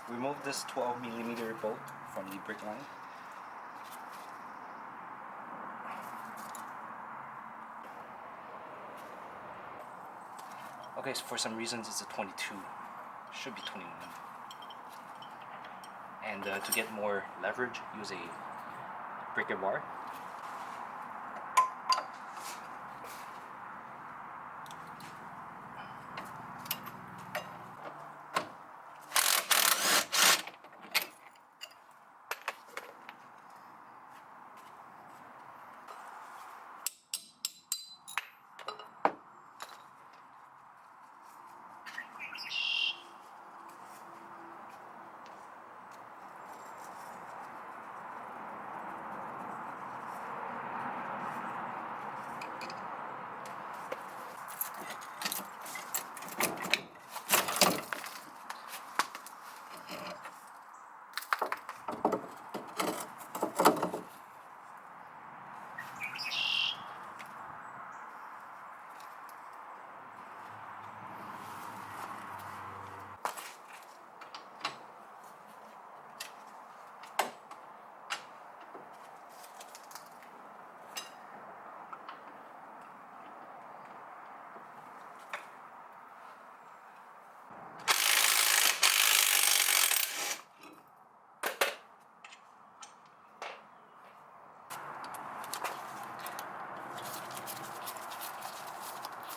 remove this 12mm bolt from the brake line. Okay, so for some reasons it's a 22. Should be 21. And to get more leverage, use a breaker bar.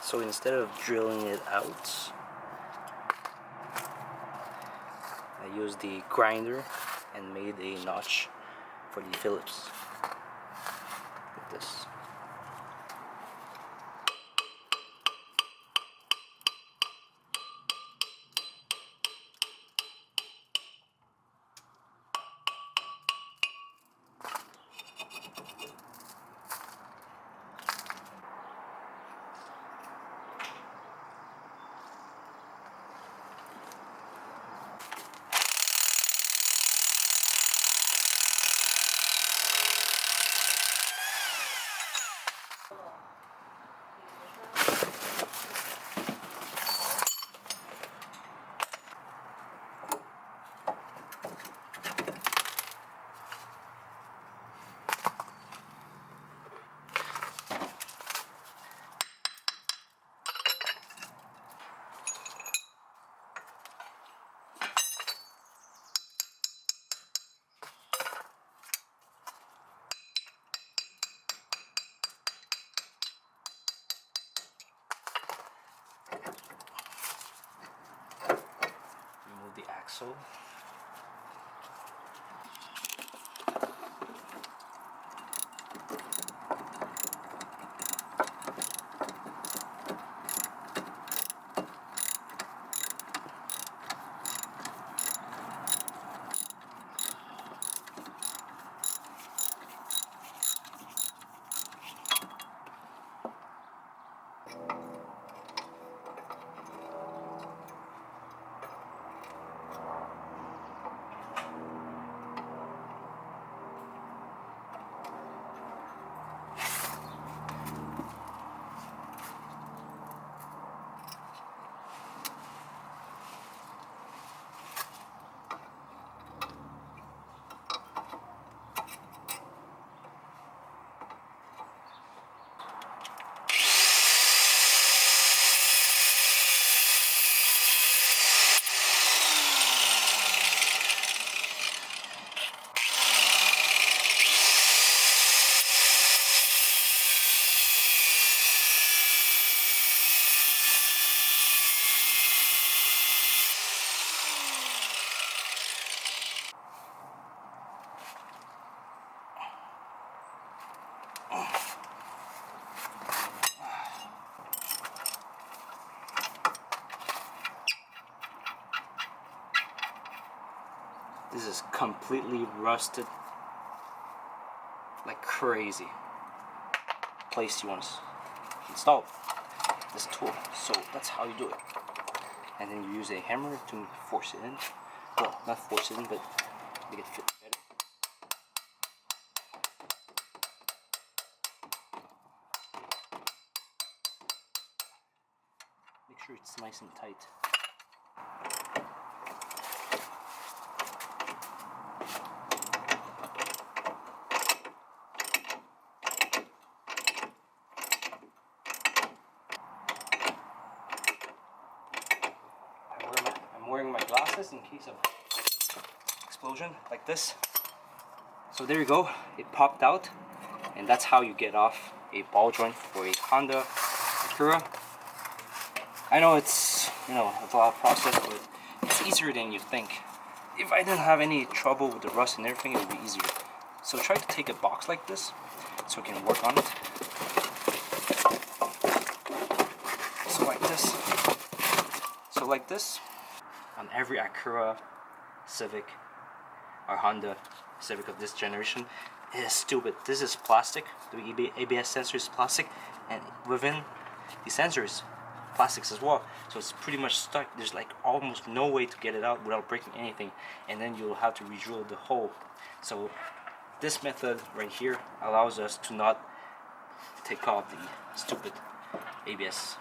So instead of drilling it out, I used the grinder and made a notch for the Phillips. Like this. Remove the axle. This is completely rusted like crazy. Place you want to install this tool. So that's how you do it. And then you use a hammer to force it in. Well, not force it in, but make it fit better. Make sure it's nice and tight. wearing my glasses in case of explosion like this. So there you go, it popped out, and that's how you get off a ball joint for a Honda Acura. I know it's, you know, it's a lot of process, but it's easier than you think. If I didn't have any trouble with the rust and everything, it would be easier. So try to take a box like this so you can work on it. So like this. So like this. On every Acura, Civic, or Honda Civic of this generation, it is stupid. This is plastic. The ABS sensor is plastic, and within the sensors, plastics as well. So it's pretty much stuck. There's like almost no way to get it out without breaking anything, and then you'll have to re-drill the hole. So this method right here allows us to not take off the stupid ABS.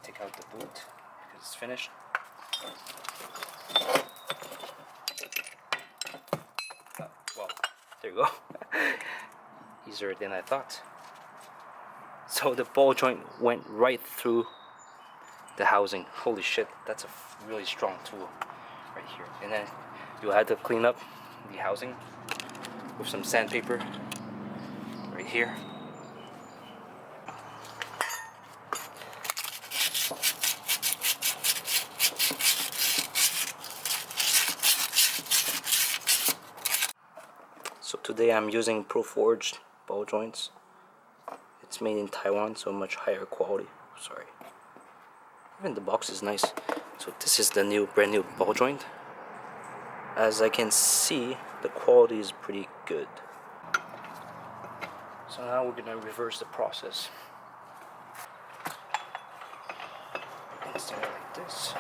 Take out the boot because it's finished. Well, there you go. Easier than I thought. So the ball joint went right through the housing. Holy shit, that's a really strong tool right here. And then you had to clean up the housing with some sandpaper right here. So today I'm using Pro-Forged ball joints. It's made in Taiwan, so much higher quality. Sorry. Even the box is nice. So this is the brand new ball joint. As I can see, the quality is pretty good. So now we're gonna reverse the process. We're gonna start like this.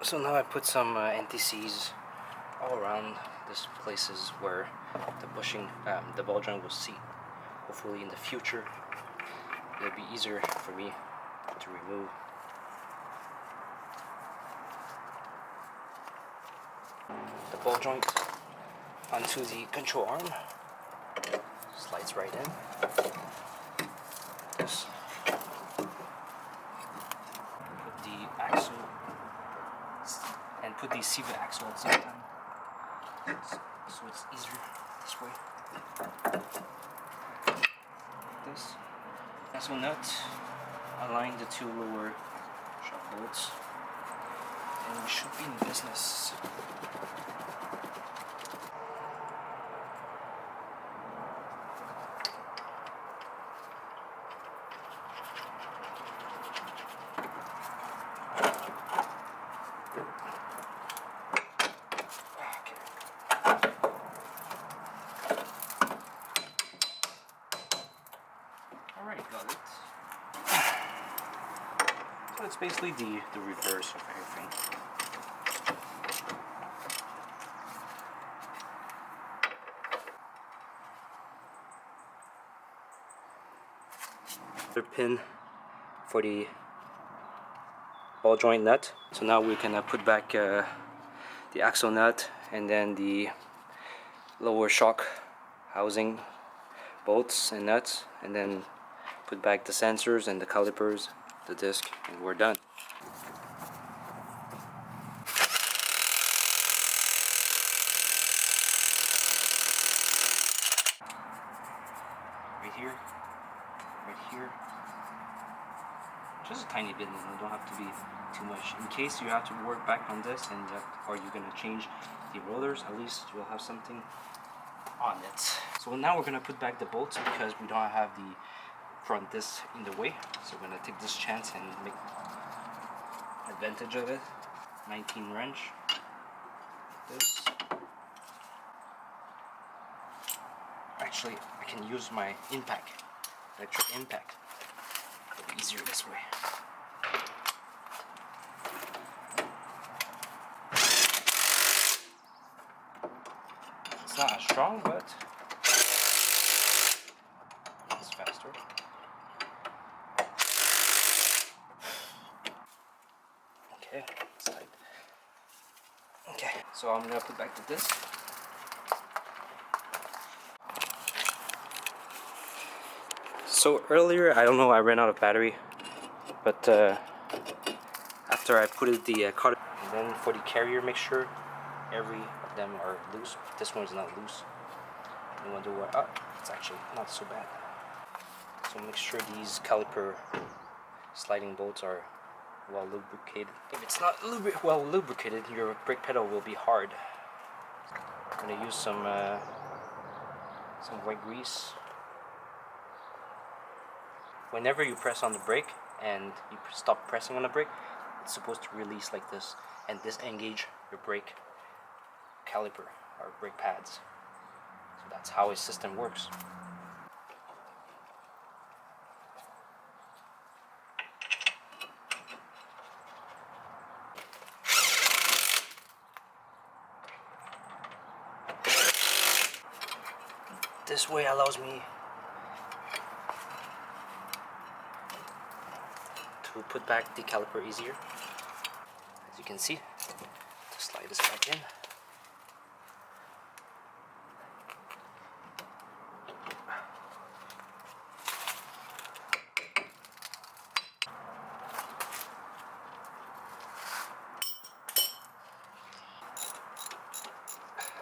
So now I put some NTCs all around these places where the bushing, the ball joint will seat. Hopefully in the future it'll be easier for me to remove. The ball joint onto the control arm. Slides right in. This. Put the axle and put the CV axle at the same time, so it's easier this way. Like this. Axle nut, align the two lower shock bolts, and we should be in business. Alright, got it. So it's basically the reverse of everything. The pin for the ball joint nut. So now we can put back the axle nut and then the lower shock housing bolts and nuts, and then put back the sensors and the calipers, the disc, and we're done. Right here, right here, just a tiny bit. You don't have to be too much. In case you have to work back on this and or you're gonna change the rollers, at least you'll have something on it. So now we're gonna put back the bolts because we don't have the front disc in the way. So we're gonna take this chance and make advantage of it. 19 wrench. This. Actually, I can use my impact, electric impact. It'll be easier this way. It's not as strong, but it's faster. Okay, side. Okay, so I'm gonna put back the disc. So earlier, I don't know, I ran out of battery, but after I put it the cutter, and then for the carrier, make sure every of them are loose. This one's not loose. You wonder what? Oh, it's actually not so bad. So make sure these caliper sliding bolts are well lubricated. If it's not well lubricated, your brake pedal will be hard. I'm gonna use some white grease. Whenever you press on the brake and you stop pressing on the brake, it's supposed to release like this and disengage your brake caliper or brake pads. So that's how his system works. This way allows me to put back the caliper easier. As you can see, to slide this back in.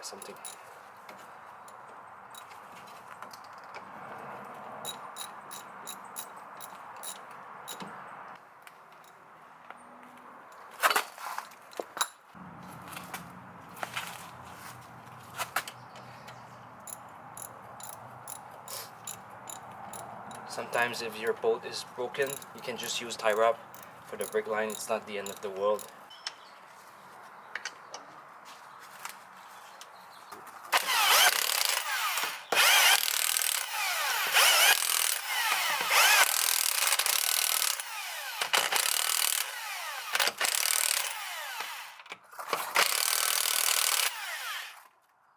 Something. Sometimes if your bolt is broken, you can just use tie wrap for the brake line. It's not the end of the world.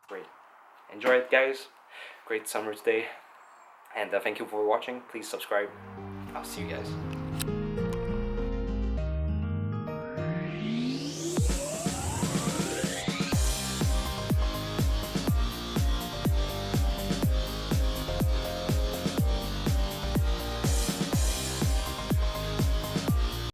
Great. Enjoy it, guys. Great summer's day. And thank you for watching. Please subscribe. I'll see you guys.